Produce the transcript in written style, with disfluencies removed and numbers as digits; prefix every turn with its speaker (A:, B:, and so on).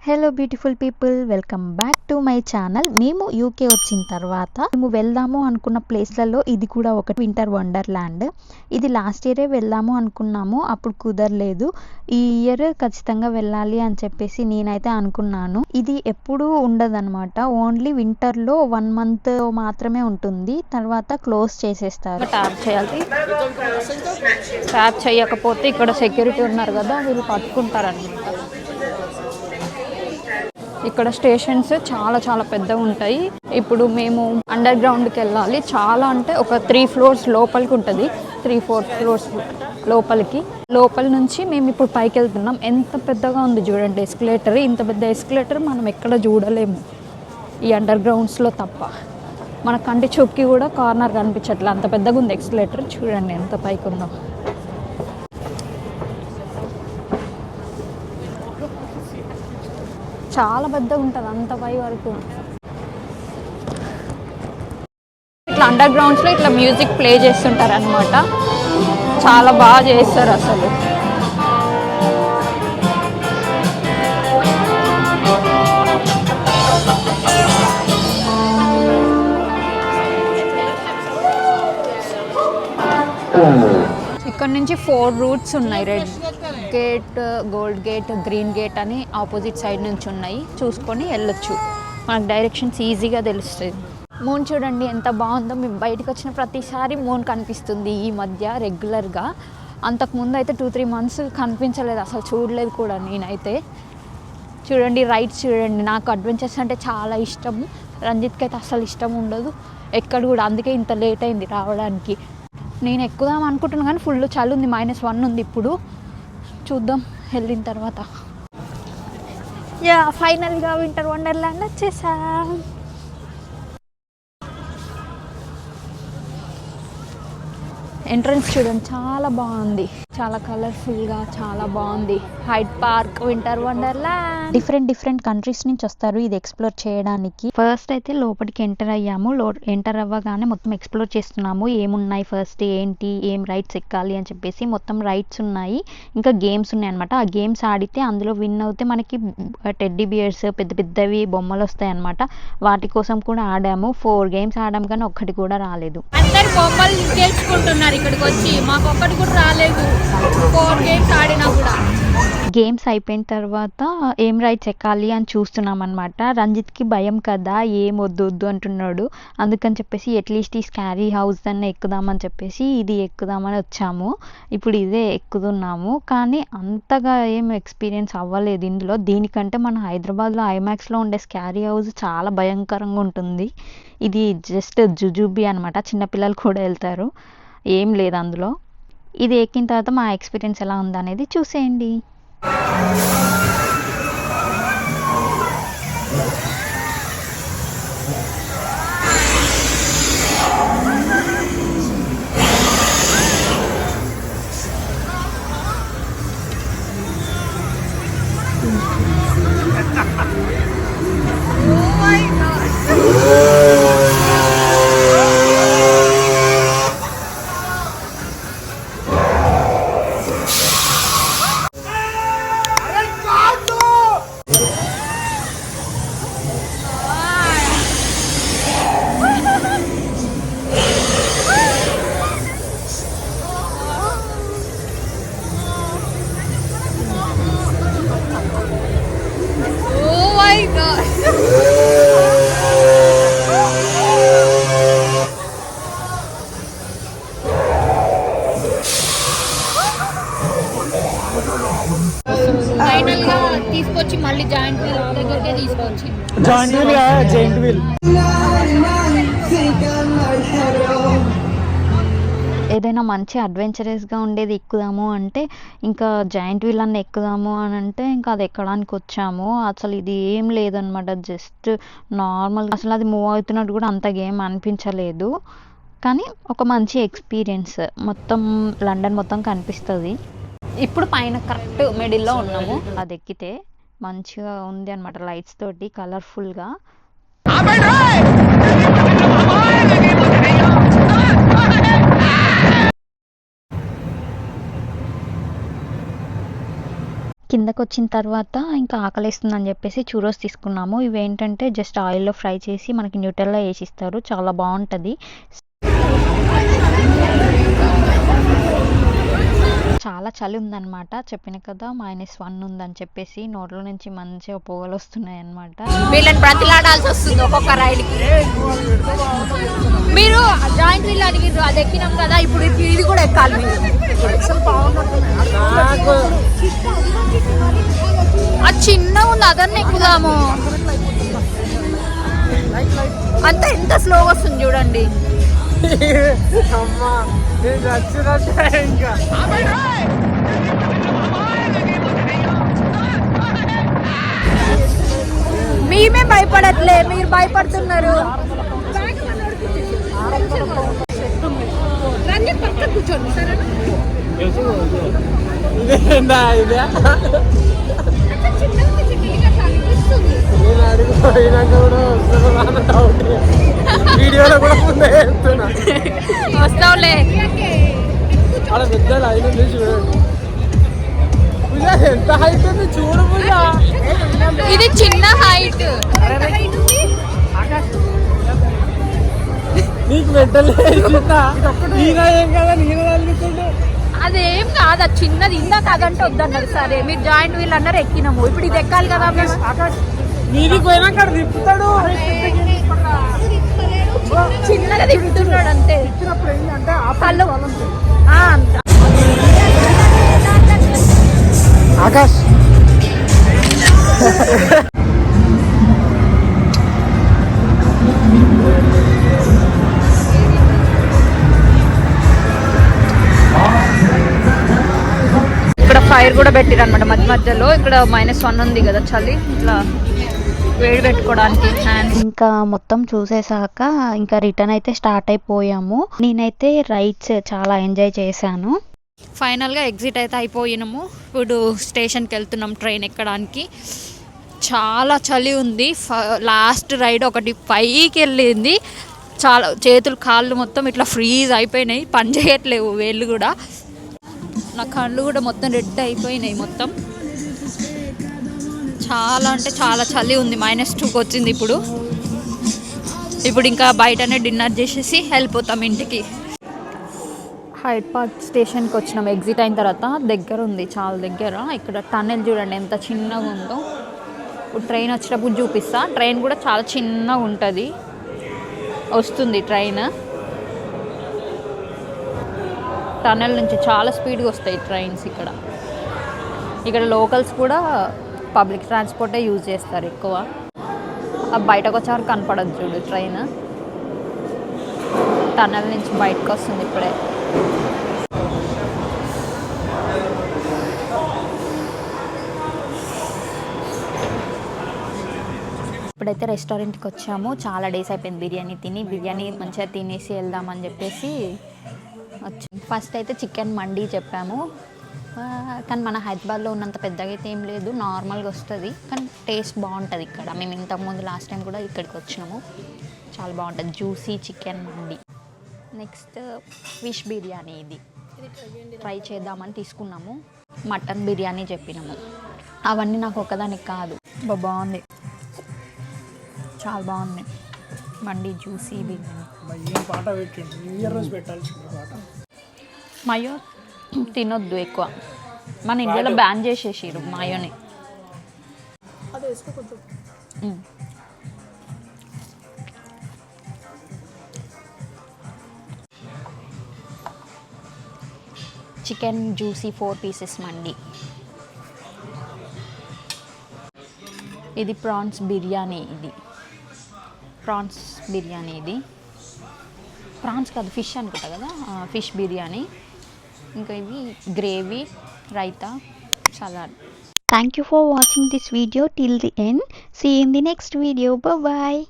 A: Hello beautiful people, welcome back to my channel. మేము UK వచ్చిన తర్వాత మేము వెళ్దాము అనుకున్న ప్లేస్లలో ఇది కూడా ఒక వింటర్ వండర్ల్యాండ్. ఇది లాస్ట్ ఇయరే వెళ్దాము అనుకున్నాము, అప్పుడు కుదరలేదు. ఈ ఇయర్ ఖచ్చితంగా వెళ్ళాలి అని చెప్పేసి నేనైతే అనుకున్నాను. ఇది ఎప్పుడూ ఉండదన్నమాట, ఓన్లీ వింటర్లో 1 month మాత్రమే ఉంటుంది, తర్వాత క్లోజ్ చేసేస్తారు. ట్యాప్ చేయాలి, ట్యాప్ చేయకపోతే ఇక్కడ సెక్యూరిటీ ఉన్నారు కదా, వీళ్ళు పట్టుకుంటారు అనమాట. ఇక్కడ స్టేషన్స్ చాలా చాలా పెద్దగా ఉంటాయి. ఇప్పుడు మేము అండర్ గ్రౌండ్కి వెళ్ళాలి. చాలా అంటే ఒక 3 floors లోపలికి ఉంటుంది, 3-4 floors లోపలికి. లోపల నుంచి మేము ఇప్పుడు పైకి వెళ్తున్నాం. ఎంత పెద్దగా ఉంది చూడండి ఎస్కలేటర్. ఇంత పెద్ద ఎస్కలేటర్ మనం ఎక్కడ చూడలేము ఈ అండర్ గ్రౌండ్స్లో తప్ప. మన కంటి చూపుకి కూడా కార్నర్ కనిపించట్లే, అంత పెద్దగా ఉంది ఎస్కలేటర్. చూడండి ఎంత పైకి ఉందో. చాలా పెద్దగా ఉంటుంది, అంత పై వరకు. ఇట్లా అండర్ గ్రౌండ్స్లో ఇట్లా మ్యూజిక్ ప్లే చేస్తుంటారు అనమాట. చాలా బాగా చేస్తారు అసలు. ఇక్కడ నుంచి 4 routes ఉన్నాయి. Red gate, gold gate, green gate అని ఆపోజిట్ సైడ్ నుంచి ఉన్నాయి. చూసుకొని వెళ్ళొచ్చు, మనకు డైరెక్షన్స్ ఈజీగా తెలుస్తుంది. మూన్ చూడండి ఎంత బాగుందో. మేము బయటకు వచ్చిన ప్రతిసారి మూన్ కనిపిస్తుంది ఈ మధ్య రెగ్యులర్గా. అంతకుముందు అయితే 2-3 months కనిపించలేదు, అసలు చూడలేదు కూడా నేనైతే. చూడండి రైడ్స్ చూడండి. నాకు అడ్వెంచర్స్ అంటే చాలా ఇష్టం, రంజిత్కి అయితే అసలు ఇష్టం ఉండదు ఎక్కడ కూడా. అందుకే ఇంత లేట్ అయింది రావడానికి. నేను ఎక్కుదాం అనుకుంటున్నాను కానీ ఫుల్ చలి ఉంది, -1 ఉంది ఇప్పుడు. చూద్దాం వెళ్ళిన తర్వాత. ఫైనల్గా వింటర్ వండర్ల్యాండ్ వచ్చేసాం. ఎంట్రన్స్ చూడండి చాలా బాగుంది, చాలా కలర్ఫుల్గా చాలా బాగుంది. Hide park winter wonderland. Different countries నుంచి వస్తారు ఇది ఎక్స్ప్లోర్ చేయడానికి. ఫస్ట్ అయితే లోపలికి ఎంటర్ అయ్యాము. ఎంటర్ అవ్వగానే మొత్తం ఎక్స్ప్లోర్ చేస్తున్నాము. ఏమున్నాయి ఫస్ట్, ఏంటి, ఏం రైడ్స్ ఎక్కాలి అని చెప్పేసి. మొత్తం రైడ్స్ ఉన్నాయి, ఇంకా గేమ్స్ ఉన్నాయి అనమాట. ఆ గేమ్స్ ఆడితే అందులో విన్ అవుతే మనకి టెడ్డీ బియర్స్, పెద్ద పెద్దవి బొమ్మలు వస్తాయి అనమాట. వాటి కోసం కూడా ఆడాము. 4 games ఆడాము కానీ ఒక్కటి కూడా రాలేదు.
B: అందరు బొమ్మలు గెలుచుకుంటున్నారు ఇక్కడికి వచ్చి, మాకు ఒక్కటి కూడా రాలేదు 4 games ఆడినా కూడా.
A: గేమ్స్ అయిపోయిన తర్వాత ఏం రైడ్స్ ఎక్కాలి అని చూస్తున్నాం అనమాట. రంజిత్కి భయం కదా, ఏం వద్దు అంటున్నాడు. అందుకని చెప్పేసి అట్లీస్ట్ ఈ స్కారీ హౌస్ అన్న ఎక్కుదామని చెప్పేసి ఇది ఎక్కుదామని వచ్చాము. ఇప్పుడు ఇదే ఎక్కుతున్నాము, కానీ అంతగా ఏం ఎక్స్పీరియన్స్ అవ్వలేదు ఇందులో. దీనికంటే మన హైదరాబాద్లో ఐమాక్స్లో ఉండే స్కారీ హౌస్ చాలా భయంకరంగా ఉంటుంది. ఇది జస్ట్ జుజుబీ అనమాట, చిన్నపిల్లలు కూడా వెళ్తారు, ఏం లేదు అందులో. ఇది ఎక్కిన తర్వాత మా ఎక్స్పీరియన్స్ ఎలా ఉందనేది చూసేయండి.
B: ఫైనల్ గా తీసుకొచ్చి మళ్ళీ జాయింట్ వీల్ దగ్గరకే తీసుకొచ్చి
C: జాయింట్ వీల్
A: ఏదైనా మంచి అడ్వెంచరస్గా ఉండేది ఎక్కుదాము అంటే ఇంకా జాయింట్ వీల్ అన్న ఎక్కుదాము అని అంటే ఇంకా అది ఎక్కడానికి వచ్చాము. అసలు ఇది ఏం లేదనమాట, జస్ట్ నార్మల్. అసలు అది మూవ్ అవుతున్నట్టు కూడా అంతగా ఏం అనిపించలేదు, కానీ ఒక మంచి ఎక్స్పీరియన్స్. మొత్తం లండన్ మొత్తం కనిపిస్తుంది. ఇప్పుడు పైన కరెక్ట్ మిడిల్లో ఉన్నాము. అది ఎక్కితే మంచిగా ఉంది అనమాట, లైట్స్ తోటి కలర్ఫుల్గా. కిందకు వచ్చిన తర్వాత ఇంకా ఆకలిస్తుందని చెప్పేసి చూరోస్ తీసుకున్నాము. ఇవి ఏంటంటే జస్ట్ ఆయిల్లో ఫ్రై చేసి మనకి న్యూటెల్లా వేసి ఇస్తారు. చాలా బాగుంటుంది. చాలా చలి ఉందన్నమాట. చెప్పిన కదా -1 ఉందని చెప్పేసి నోట్లో నుంచి మంచిగా పొగలు వస్తున్నాయి అన్నమాట.
B: వీళ్ళని బ్రతిలాడాల్సి వస్తుంది ఒక్కొక్క రైడ్కి. మీరు జాయింట్ వీల్ అడిగిర్రు, అది ఎక్కినాం కదా, ఇప్పుడు ఇది కూడా ఎక్కాలి మీరు. అది చిన్నగా ఉంది, అదన్నీ ఎక్కుదాము. అంతా ఎంత స్లోగా వస్తుంది చూడండి. మేమే భయపడట్లే, మీరు భయపడుతున్నారు. కూర్చోండి సరేనా.
C: వీడియోలో కూడా ముందే
B: వస్తావులే.
C: ఎంత హైట్ ఉంది చూడు పూజ.
B: ఇది చిన్న హైట్.
C: నీకు పెట్టలే ఈయన ఏం కదా నేను తగ్గుతుండే.
B: అదేం కాదు, అది చిన్నది. ఇందాక అదంటే వద్దన్నారు. సరే మీరు జాయింట్ వీల్ అన్నారు, ఎక్కినాము. ఇప్పుడు ఇది ఎక్కాలి కదా.
C: నీది పోయినాక తిప్పుతాడు.
B: చిన్నగా తిప్పుతున్నాడు అంతే.
C: ఆకాష్
A: ఇక్కడ ఫైర్ కూడా పెట్టిరు అనమాట మధ్య మధ్యలో. ఇక్కడ -1 ఉంది కదా, చలి ఇట్లా వేడి పెట్టుకోవడానికి. ఇంకా మొత్తం చూసేసాక ఇంకా రిటర్న్ అయితే స్టార్ట్ అయిపోయాము. నేనైతే రైడ్స్ చాలా ఎంజాయ్ చేశాను. ఫైనల్గా ఎగ్జిట్ అయితే అయిపోయినాము. ఇప్పుడు స్టేషన్కి వెళ్తున్నాం ట్రైన్ ఎక్కడానికి. చాలా చలి ఉంది. లాస్ట్ రైడ్ ఒకటి పైకి వెళ్ళింది. చాలా చేతులు కాళ్ళు మొత్తం ఇట్లా ఫ్రీజ్ అయిపోయినాయి, పని చేయట్లేవు వేళ్ళు కూడా. నా కళ్ళు కూడా మొత్తం రెడ్ అయిపోయినాయి మొత్తం. చాలా అంటే చాలా చలి ఉంది. -2కి వచ్చింది ఇప్పుడు ఇంకా బయటనే డిన్నర్ చేసేసి వెళ్ళిపోతాం ఇంటికి. హైడ్ పార్క్ స్టేషన్కి వచ్చినాం. ఎగ్జిట్ అయిన తర్వాత దగ్గర ఉంది, చాలా దగ్గర. ఇక్కడ టన్నెల్ చూడండి ఎంత చిన్నగా ఉందో. ఇప్పుడు ట్రైన్ వచ్చేటప్పుడు చూపిస్తా. ట్రైన్ కూడా చాలా చిన్నగా ఉంటుంది. వస్తుంది ట్రైన్. టన్నెల్ నుంచి చాలా స్పీడ్గా వస్తాయి ట్రైన్స్. ఇక్కడ లోకల్స్ కూడా పబ్లిక్ ట్రాన్స్పోర్టే యూజ్ చేస్తారు ఎక్కువ. బయటకు వచ్చేవారు కనపడదు చూడు ట్రైన్. టన్నెల్ నుంచి బయటకు వస్తుంది ఇప్పుడే. ఇప్పుడైతే రెస్టారెంట్కి వచ్చాము. చాలా డేస్ అయిపోయింది బిర్యానీ తిని. బిర్యానీ మంచిగా తినేసి వెళ్దామని చెప్పేసి వచ్చాము. ఫస్ట్ అయితే చికెన్ మండీ చెప్పాము. కానీ మన హైదరాబాద్లో ఉన్నంత పెద్దగా అయితే ఏం లేదు, నార్మల్గా వస్తుంది. కానీ టేస్ట్ బాగుంటుంది ఇక్కడ. మేము ఇంతకుముందు లాస్ట్ టైం కూడా ఇక్కడికి వచ్చినాము. చాలా బాగుంటుంది. Juicy chicken mandi. Next fish biryani. ఇది ట్రై చేద్దామని తీసుకున్నాము. మటన్ బిర్యానీ చెప్పినాము. అవన్నీ నాకు ఒక్కదానికి కాదు. బాగుంది, చాలా బాగుంది. మండీ జ్యూసీ బిర్యానీ.
C: పాట పెట్టండి, న్యూ ఇయర్ రోజు పెట్టాల్సింది పాట.
A: మయో తినొద్దు ఎక్కువ. మన ఇండియాలో బ్యాన్ చేసేసారు మాయోని. చికెన్ జ్యూసీ 4 పీసెస్ మండి. ఇది ప్రాన్స్ బిర్యానీ. ఇది ప్రాన్స్ బిర్యానీ. ఇది ప్రాన్స్ కాదు, ఫిష్ అనుకుంటా కదా. ఫిష్ బిర్యానీ. ఇంకా ఇది gravy, raita, salad. Thank you for watching this video till the end. See you in the next video. Bye bye.